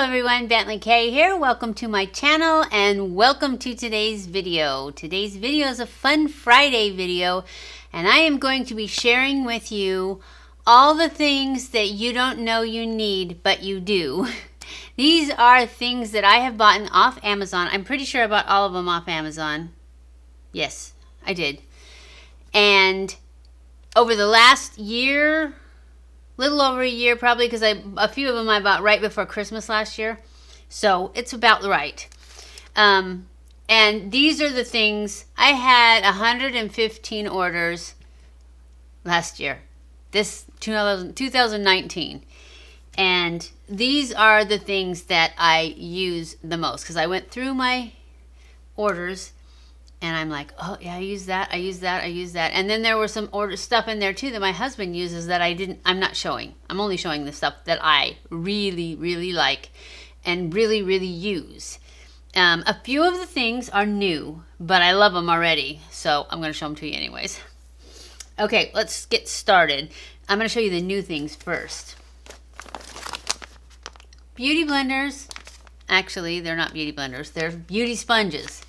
everyone, BentlyK here. Welcome to my channel and welcome to today's video. Today's video is a fun Friday video and I am going to be sharing with you all the things that you don't know you need, but you do. These are things that I have bought off Amazon. I'm pretty sure I bought all of them off Amazon. Yes, I did. And over the last year, little over a year probably, because a few of them I bought right before Christmas last year. So it's about right. And these are the things. I had 115 orders last year. This 2019. And these are the things that I use the most. Because I went through my orders and I'm like, oh yeah, I use that, I use that, I use that. And then there were some stuff in there too that my husband uses that I'm not showing. I'm only showing the stuff that I really, really like and really, really use. A few of the things are new, but I love them already. So I'm going to show them to you anyways. Okay, let's get started. I'm going to show you the new things first. Beauty blenders. Actually, they're not beauty blenders. They're beauty sponges.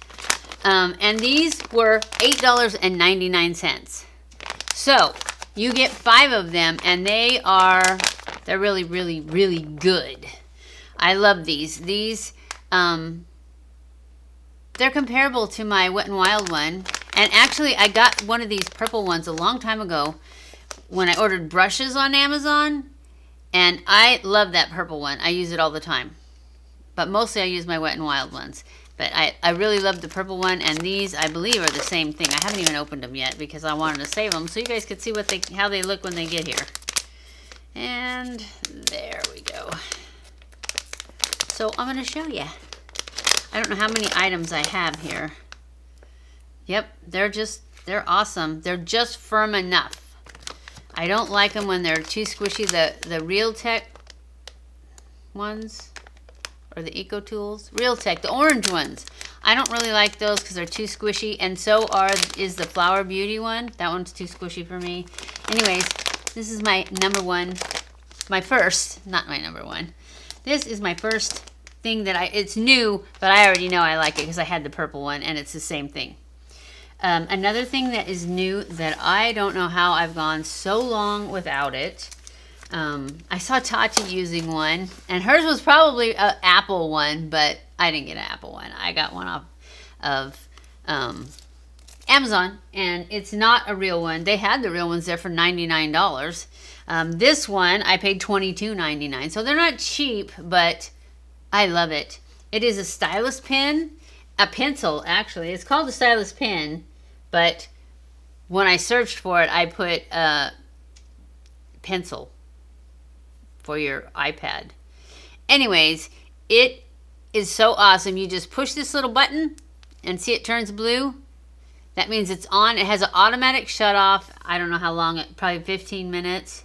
And these were $8.99. So you get 5 of them and they're really, really, really good. I love these. These, they're comparable to my Wet n Wild one. And actually I got one of these purple ones a long time ago when I ordered brushes on Amazon. And I love that purple one. I use it all the time. But mostly I use my Wet n Wild ones. But I really love the purple one, and these, I believe, are the same thing. I haven't even opened them yet because I wanted to save them so you guys could see how they look when they get here. And there we go. So I'm going to show you. I don't know how many items I have here. Yep, they're awesome. They're just firm enough. I don't like them when they're too squishy. The Realtek ones. Or the Eco Tools, Realtek, the orange ones. I don't really like those because they're too squishy, and so is the Flower Beauty one. That one's too squishy for me. Anyways, this is my number one, my first, not my number one. This is my first thing that it's new, but I already know I like it because I had the purple one, and it's the same thing. Another thing that is new that I don't know how I've gone so long without it. I saw Tati using one, and hers was probably an Apple one, but I didn't get an Apple one. I got one off of Amazon, and it's not a real one. They had the real ones there for $99. This one, I paid $22.99, so they're not cheap, but I love it. It is a stylus pen, a pencil, actually. It's called a stylus pen, but when I searched for it, I put pencil for your iPad. Anyways, it is so awesome. You just push this little button and see it turns blue. That means it's on. It has an automatic shut off. I don't know how long, probably 15 minutes.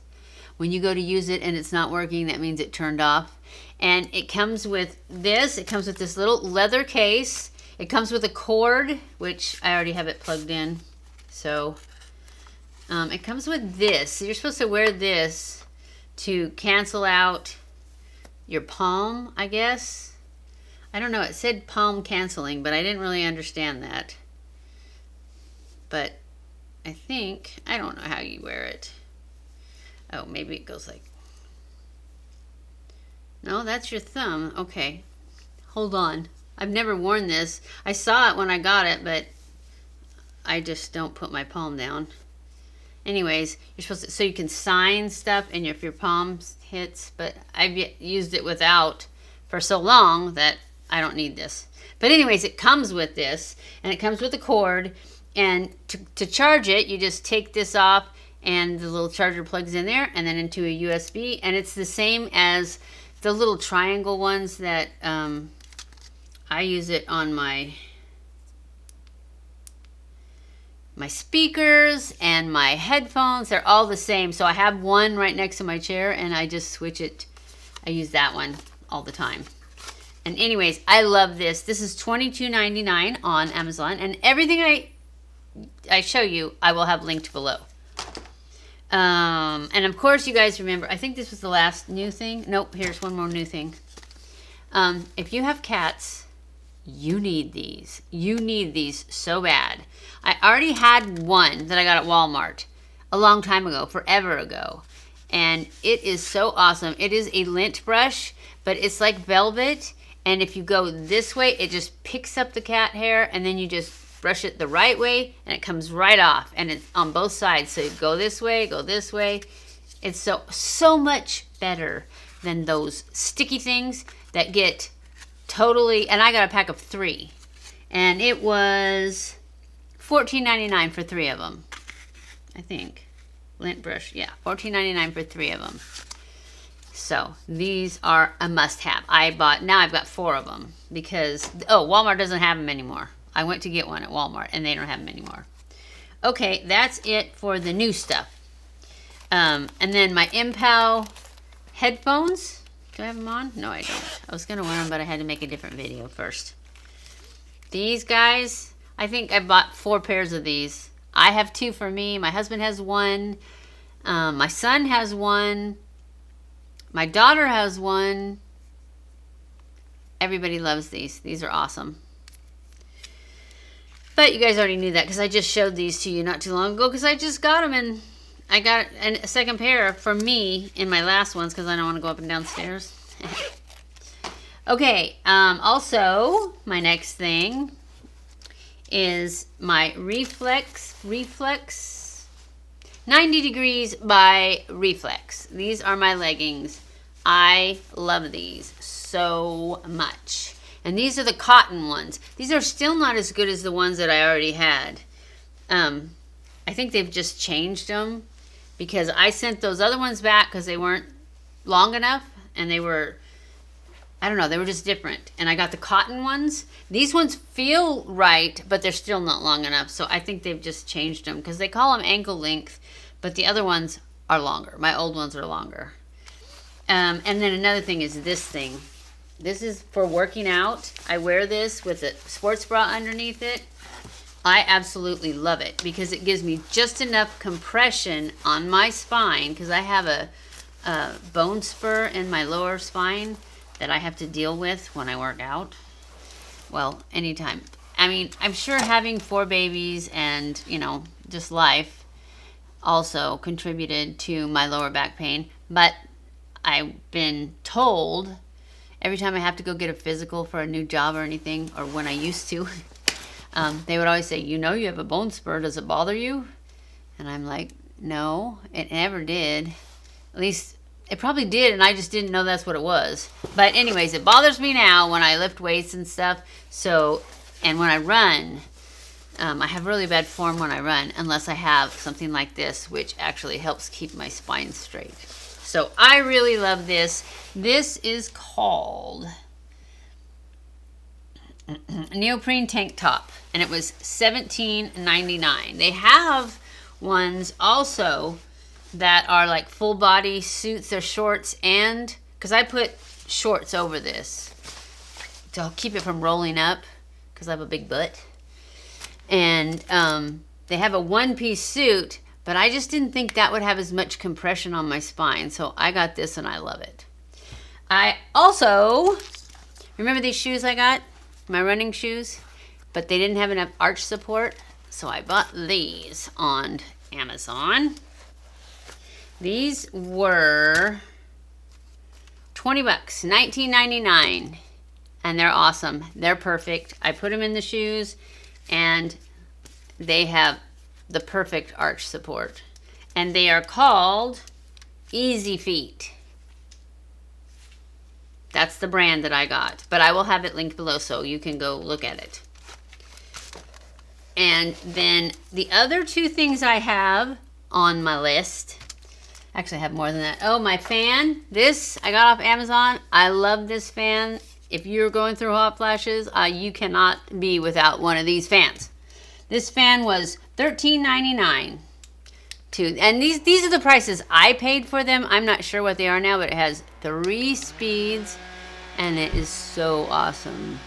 When you go to use it and it's not working, that means it turned off. And it comes with this. It comes with this little leather case. It comes with a cord, which I already have it plugged in. So it comes with this. So you're supposed to wear this to cancel out your palm, I guess. I don't know, it said palm canceling, but I didn't really understand that. But I don't know how you wear it. Oh, maybe it goes like, no, that's your thumb. Okay, hold on. I've never worn this. I saw it when I got it, but I just don't put my palm down. Anyways, you're supposed to, so you can sign stuff and if your palm hits, but I've used it without for so long that I don't need this. But anyways, it comes with this, and it comes with a cord, and to charge it, you just take this off, and the little charger plugs in there, and then into a USB, and it's the same as the little triangle ones that I use it on my speakers and my headphones. They're all the same. So I have one right next to my chair and I just switch it. I use that one all the time. And anyways, I love this. This is $22.99 on Amazon, and everything I show you, I will have linked below. And of course, you guys remember, I think this was the last new thing. Nope, here's one more new thing. If you have cats, you need these. You need these so bad. I already had one that I got at Walmart a long time ago, forever ago. And it is so awesome. It is a lint brush, but it's like velvet. And if you go this way, it just picks up the cat hair, and then you just brush it the right way, and it comes right off. And it's on both sides. So you go this way, go this way. It's so much better than those sticky things that get totally, and I got a pack of 3. And it was $14.99 for 3 of them, I think. Lint brush, yeah, $14.99 for 3 of them. So these are a must-have. Now I've got 4 of them because, Walmart doesn't have them anymore. I went to get one at Walmart and they don't have them anymore. Okay, that's it for the new stuff. And then my Mpow headphones. Do I have them on? No, I don't. I was going to wear them, but I had to make a different video first. These guys, I think I bought 4 pairs of these. I have 2 for me. My husband has 1. My son has 1. My daughter has 1. Everybody loves these. These are awesome. But you guys already knew that because I just showed these to you not too long ago because I just got them, and I got a second pair for me in my last ones because I don't want to go up and down stairs. Okay, also my next thing is my Reflex 90 degrees by Reflex. These are my leggings. I love these so much. And these are the cotton ones. These are still not as good as the ones that I already had. I think they've just changed them because I sent those other ones back because they weren't long enough, and they were, I don't know, they were just different. And I got the cotton ones. These ones feel right, but they're still not long enough. So I think they've just changed them because they call them ankle length, but the other ones are longer. My old ones are longer. And then another thing is this thing. This is for working out. I wear this with a sports bra underneath it. I absolutely love it because it gives me just enough compression on my spine because I have a bone spur in my lower spine that I have to deal with when I work out. Well, anytime. I mean, I'm sure having 4 babies and, just life also contributed to my lower back pain, but I've been told every time I have to go get a physical for a new job or anything, or when I used to, they would always say, you have a bone spur, does it bother you? And I'm like, no, it never did. At least it probably did, and I just didn't know that's what it was. But anyways, it bothers me now when I lift weights and stuff. So, and when I run, I have really bad form when I run, unless I have something like this, which actually helps keep my spine straight. So I really love this. This is called Neoprene Tank Top, and it was $17.99. They have ones also that are like full body suits or shorts, and because I put shorts over this to keep it from rolling up because I have a big butt. And they have a one-piece suit, but I just didn't think that would have as much compression on my spine. So I got this and I love it. I also, remember these shoes I got? My running shoes? But they didn't have enough arch support. So I bought these on Amazon. These were $20, $19.99. And they're awesome. They're perfect. I put them in the shoes and they have the perfect arch support, and they are called Easy Feet. That's the brand that I got, but I will have it linked below so you can go look at it. And then the other 2 things I have on my list, actually I have more than that. Oh, my fan. This I got off Amazon. I love this fan. If you're going through hot flashes, you cannot be without one of these fans. This fan was $13.99. And these are the prices I paid for them. I'm not sure what they are now, but it has 3 speeds, and it is so awesome.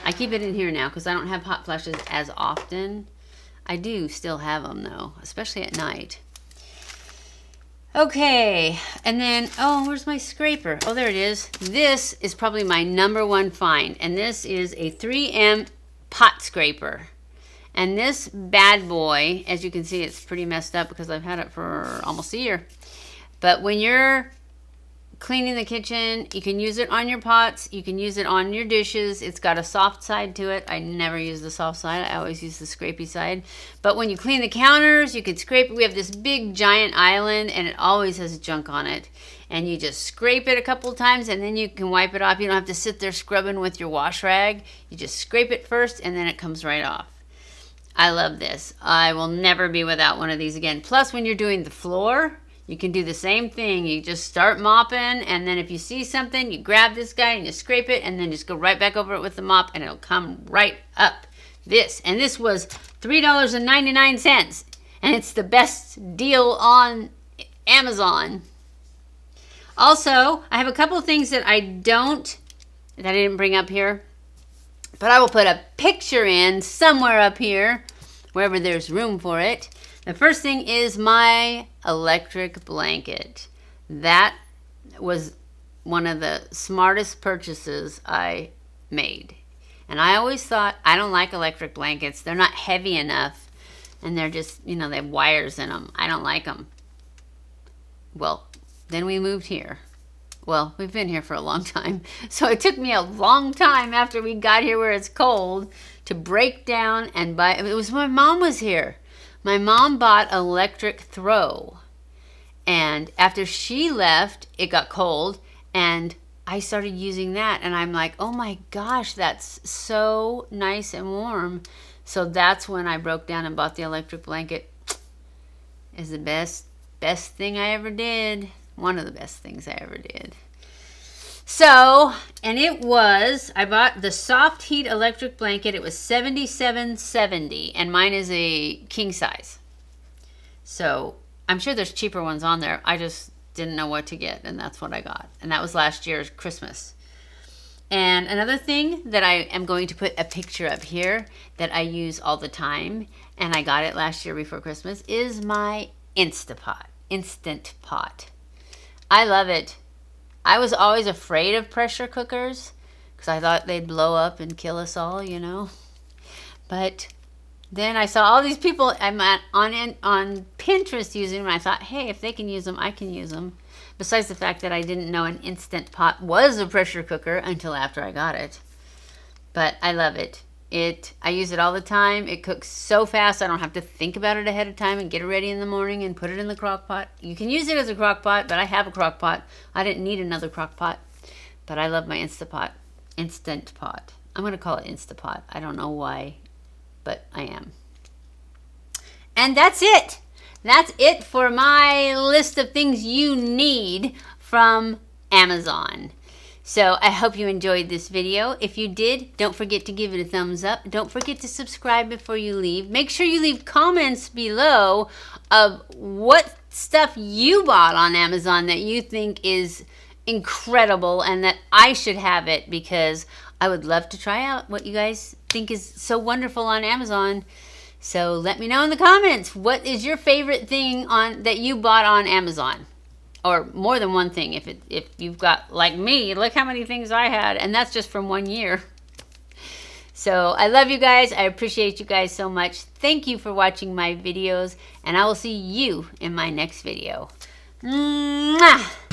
I keep it in here now because I don't have hot flashes as often. I do still have them though, especially at night. Okay, and then, oh, where's my scraper? Oh, there it is. This is probably my #1 find, and this is a 3M pot scraper. And this bad boy, as you can see, it's pretty messed up because I've had it for almost a year. But when you're cleaning the kitchen, you can use it on your pots, you can use it on your dishes. It's got a soft side to it. I never use the soft side, I always use the scrapey side. But when you clean the counters, you can scrape it. We have this big giant island and it always has junk on it. And you just scrape it a couple times and then you can wipe it off. You don't have to sit there scrubbing with your wash rag. You just scrape it first and then it comes right off. I love this. I will never be without one of these again. Plus, when you're doing the floor, you can do the same thing. You just start mopping, and then if you see something, you grab this guy and you scrape it, and then just go right back over it with the mop, and it'll come right up. And this was $3.99, and it's the best deal on Amazon. Also, I have a couple of things that I didn't bring up here, but I will put a picture in somewhere up here, wherever there's room for it. The first thing is my electric blanket. That was one of the smartest purchases I made. And I always thought, I don't like electric blankets. They're not heavy enough. And they're just, you know, they have wires in them. I don't like them. Well, then we moved here. Well, we've been here for a long time. So it took me a long time after we got here where it's cold to break down and buy. It was when my mom was here. My mom bought electric throw, and after she left, it got cold, and I started using that, and I'm like, oh my gosh, that's so nice and warm. So that's when I broke down and bought the electric blanket. It's the best thing I ever did. One of the best things I ever did. So, and I bought the Soft Heat electric blanket. It was $77.70, and mine is a king size. So, I'm sure there's cheaper ones on there. I just didn't know what to get, and that's what I got. And that was last year's Christmas. And another thing that I am going to put a picture up here that I use all the time, and I got it last year before Christmas, is my Instant Pot. I love it. I was always afraid of pressure cookers because I thought they'd blow up and kill us all, you know. But then I saw all these people on Pinterest using them, and I thought, hey, if they can use them, I can use them. Besides the fact that I didn't know an Instant Pot was a pressure cooker until after I got it. But I love it. I use it all the time. It cooks so fast I don't have to think about it ahead of time and get it ready in the morning and put it in the crock pot. You can use it as a crock pot, but I have a crock pot. I didn't need another crock pot. But I love my Instant Pot. I'm going to call it Instant Pot. I don't know why, but I am. And that's it. That's it for my list of things you need from Amazon. So I hope you enjoyed this video. If you did, don't forget to give it a thumbs up. Don't forget to subscribe before you leave. Make sure you leave comments below of what stuff you bought on Amazon that you think is incredible and that I should have it, because I would love to try out what you guys think is so wonderful on Amazon. So let me know in the comments, what is your favorite thing that you bought on Amazon? Or more than one thing. If you've got, like me, look how many things I had, and that's just from 1 year. So I love you guys. I appreciate you guys so much. Thank you for watching my videos, and I will see you in my next video. Mwah!